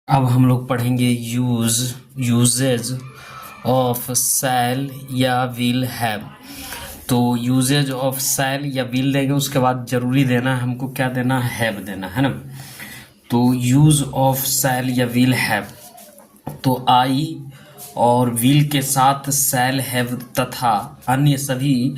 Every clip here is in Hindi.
अब हम लोग पढ़ेंगे यूजेज ऑफ शैल या विल हैव। तो यूजेज ऑफ शैल या विल देंगे, उसके बाद जरूरी देना है हमको, क्या देना है, हैव देना है ना। तो यूज ऑफ शैल या विल हैव, तो आई और विल के साथ शैल हैव तथा अन्य सभी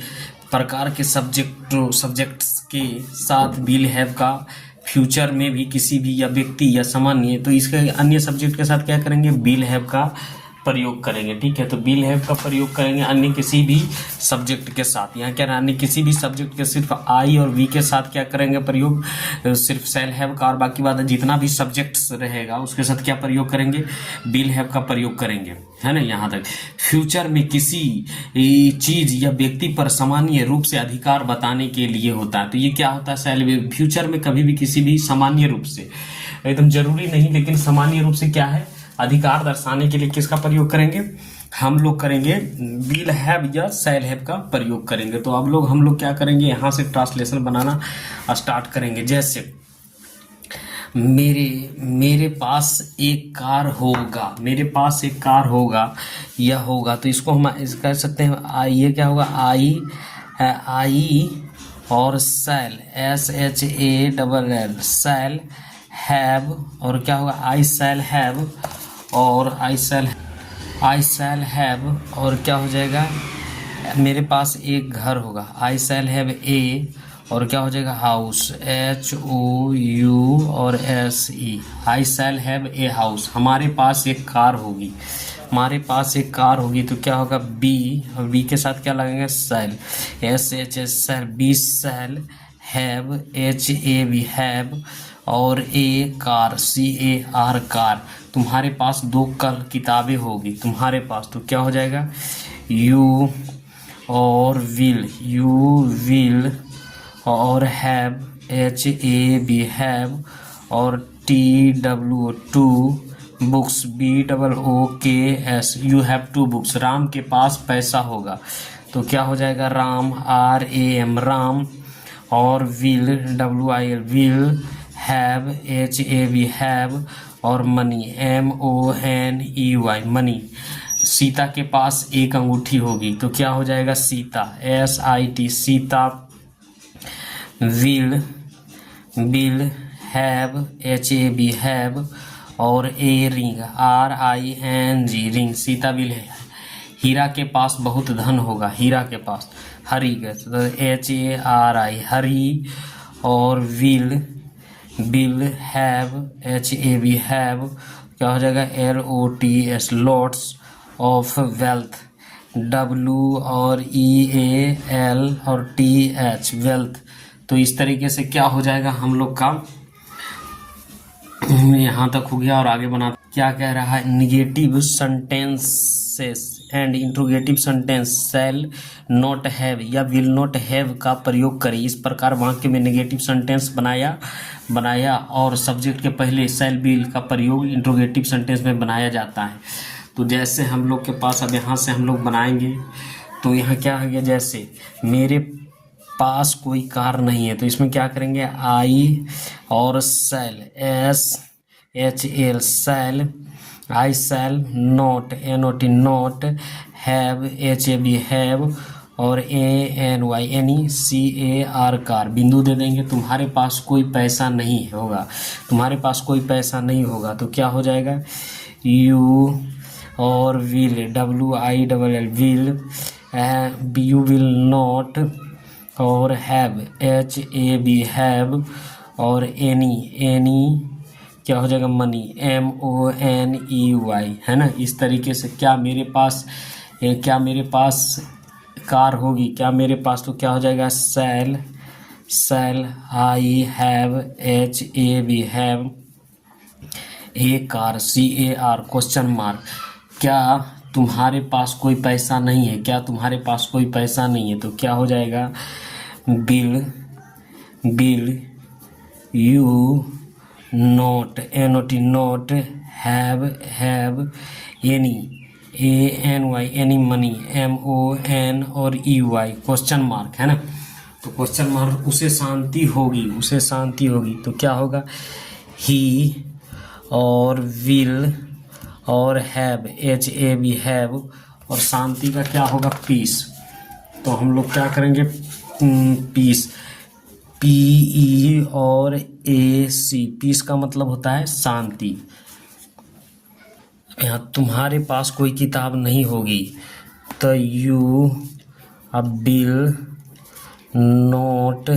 प्रकार के सब्जेक्ट्स के साथ विल हैव का फ्यूचर में भी किसी भी या व्यक्ति या सामान्य, तो इसके अन्य सब्जेक्ट के साथ क्या करेंगे, विल हैव का प्रयोग करेंगे। ठीक है, तो विल हैव का प्रयोग करेंगे अन्य किसी भी सब्जेक्ट के साथ। यहाँ क्या अन्य किसी भी सब्जेक्ट के सिर्फ आई और वी के साथ क्या करेंगे प्रयोग, सिर्फ शैल हैव का, और बाकी बात जितना भी सब्जेक्ट्स रहेगा उसके साथ क्या प्रयोग करेंगे, विल हैव का प्रयोग करेंगे, है ना। यहाँ तक फ्यूचर में किसी चीज या व्यक्ति पर सामान्य रूप से अधिकार बताने के लिए होता है। तो ये क्या होता है, शैल फ्यूचर में कभी भी किसी भी सामान्य रूप से, एकदम जरूरी नहीं लेकिन सामान्य रूप से क्या है, अधिकार दर्शाने के लिए किसका प्रयोग करेंगे, हम लोग करेंगे विल हैव या शैल हैव का प्रयोग करेंगे। तो अब हम लोग क्या करेंगे, यहाँ से ट्रांसलेशन बनाना स्टार्ट करेंगे। जैसे मेरे पास एक कार होगा, मेरे पास एक कार होगा, यह होगा, तो इसको हम कह सकते हैं ये क्या होगा, आई और शैल SHALL शैल हैव, और क्या होगा, आई शैल हैव और आई शैल हैव, और क्या हो जाएगा, मेरे पास एक घर होगा, आई शैल हैव ए, और क्या हो जाएगा, हाउस HOU और SE, I shall have a house. हमारे पास एक कार होगी, हमारे पास एक कार होगी, तो क्या होगा, बी, और बी के साथ क्या लगेंगे, shall SH shall, we shall have HAV have, और ए कार CAR कार। तुम्हारे पास 2 किताबें होगी तुम्हारे पास, तो क्या हो जाएगा, यू और विल और हैव HAV हैव, और TW 2 books BOOKS, you have 2 books. Ram के पास पैसा होगा, तो क्या हो जाएगा, राम RAM राम, और will WIL will have HAV have, और मनी MONEY मनी। सीता के पास एक अंगूठी होगी, तो क्या हो जाएगा, Sita SIT Sita, will have HAV have, और a ring RING ring, Sita will है। हीरा के पास बहुत धन होगा, हीरा के पास, हरी के तो HARI हरी, और विल हैव HAV हैव, क्या हो जाएगा, LOTS lots of wealth, W और EAL और TH वेल्थ। तो इस तरीके से क्या हो जाएगा हम लोग का, यहाँ तक हो गया। और आगे बना क्या कह रहा है, negative sentences and interrogative sentence shall not have या विल नॉट हैव का प्रयोग करें। इस प्रकार वाक्य में नेगेटिव सेंटेंस बनाया और सब्जेक्ट के पहले शैल विल का प्रयोग इंट्रोगेटिव सेंटेंस में बनाया जाता है। तो जैसे हम लोग के पास, अब यहाँ से हम लोग बनाएंगे, तो यहाँ क्या है, जैसे मेरे पास कोई कार नहीं है, तो इसमें क्या करेंगे, आई और shall SHAL shall, I shall not NOT not, have HAV have, और ANY एनी CAR कार। बिंदु दे देंगे, तुम्हारे पास कोई पैसा नहीं होगा, तुम्हारे पास कोई पैसा नहीं होगा, तो क्या हो जाएगा, यू और will WILL will, you will not, और हैव HAV हैव, और एनी क्या हो जाएगा, मनी MONEY, है ना। इस तरीके से क्या मेरे पास कार होगी, क्या मेरे पास, तो क्या हो जाएगा, shall I have HAV have a car CAR question mark. क्या तुम्हारे पास कोई पैसा नहीं है, क्या तुम्हारे पास कोई पैसा नहीं है, तो क्या हो जाएगा, bill you not NOT not, have any ANY any money MON और EY क्वेश्चन मार्क, है ना। तो क्वेश्चन मार्क उसे शांति होगी, तो क्या होगा, ही और विल और हैव HAV हैव और शांति का क्या होगा पीस। तो हम लोग क्या करेंगे पीस PE और AC पीस का मतलब होता है शांति। यहाँ तुम्हारे पास कोई किताब नहीं होगी तो यू विल नॉट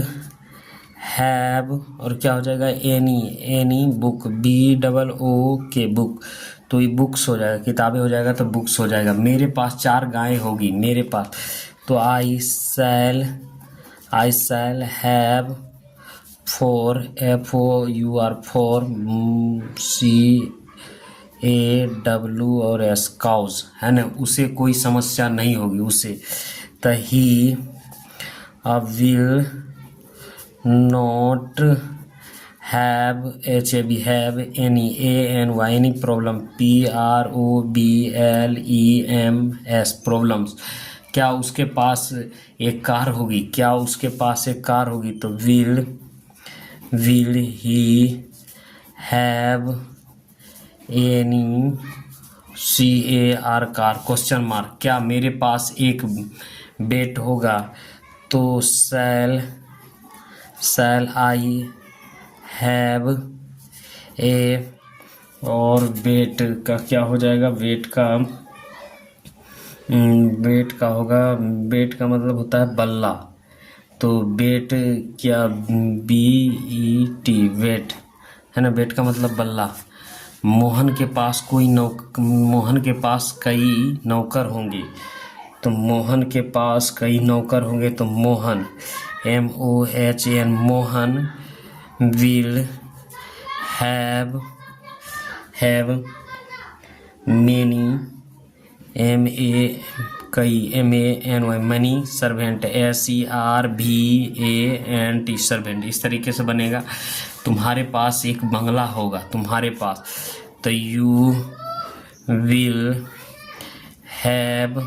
हैव और क्या हो जाएगा एनी बुक BOOK बुक। तो ये बुक्स हो जाएगा, किताबें हो जाएगा तो बुक्स हो जाएगा। मेरे पास 4 गायें होगी मेरे पास, तो आई शैल हैव 4 FOUR 4 CAW और S काउज है ना। उसे कोई समस्या नहीं होगी उसे। तो he will not have HAV have ANY any problem PROBLEMS problems. क्या उसके पास एक कार होगी, क्या उसके पास एक कार होगी। तो will he have any CAR car question mark. क्या मेरे पास एक बेट होगा, तो शैल आई हैव ए और बेट का क्या हो जाएगा, वेट का होगा, बेट का मतलब होता है बल्ला। तो बेट क्या BET वेट है ना, बेट का मतलब बल्ला। मोहन के पास कई नौकर होंगे, तो मोहन के पास कई नौकर होंगे तो Mohan MOHN Mohan will have many MANY money servant SERVANT servant. इस तरीके से बनेगा। तुम्हारे पास एक बंगला होगा तुम्हारे पास, तो यू विल हैव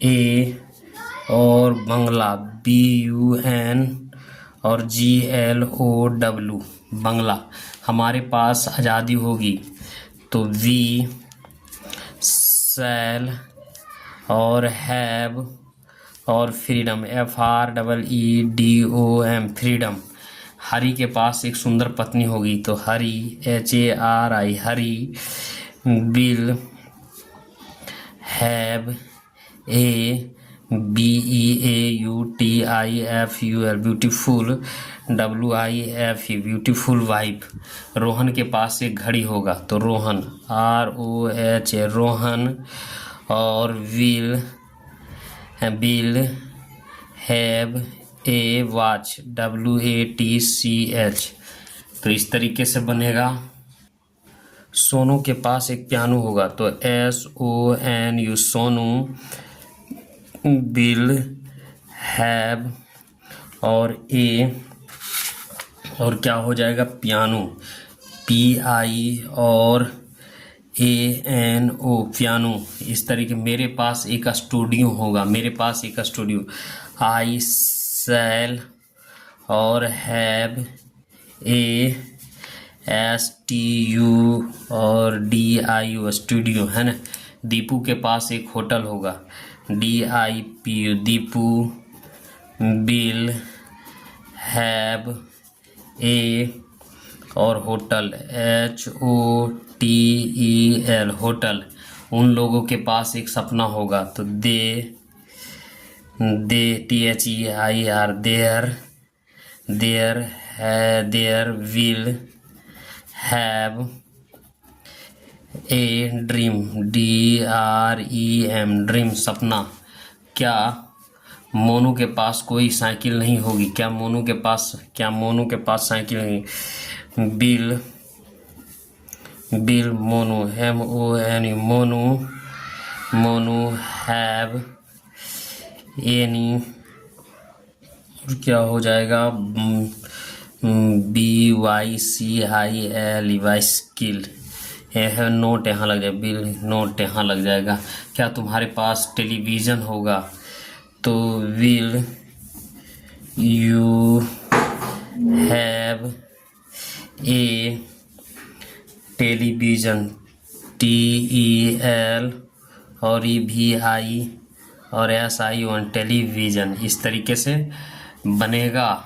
ए और बंगला BUN और GLOW बंगला। हमारे पास आज़ादी होगी, तो वी शैल और हैव और फ्रीडम FREEDOM फ्रीडम। हरि के पास एक सुंदर पत्नी होगी, तो Hari HARI Hari will have A BEAUTIFUL beautiful WIFE beautiful wife. Rohan के पास एक घड़ी होगा, तो रोहन ROH रोहन और will have A watch WATCH। तो इस तरीके से बनेगा। सोनू के पास एक पियानो होगा, तो SONU सोनू विल हैव और ए और क्या हो जाएगा पियानो PI और ANO पियानो। इस तरीके मेरे पास एक स्टूडियो होगा, मेरे पास एक स्टूडियो आई शैल और हैव STU और DIU स्टूडियो है ना। दीपू के पास एक होटल होगा DIPU दीपू विल हैव ए और होटल HOTEL होटल। उन लोगों के पास एक सपना होगा, तो they THEIR their will have a dream DREAM dream सपना। क्या मोनू के पास कोई साइकिल नहीं होगी, क्या मोनू के पास साइकिल नहीं। Bill Monu MONU Monu have any क्या हो जाएगा BYCIL बाइस्किल। यह नोट यहाँ लग जाएगा, बिल नोट यहाँ लग जाएगा। क्या तुम्हारे पास टेलीविज़न होगा, तो will you have a television, TEL और EVI और SION, टेलीविज़न, इस तरीके से बनेगा।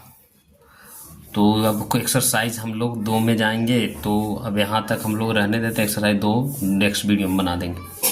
तो अब को एक्सरसाइज हम लोग 2 में जाएंगे, तो अब यहाँ तक हम लोग रहने देते हैं। एक्सरसाइज 2 नेक्स्ट वीडियो में बना देंगे।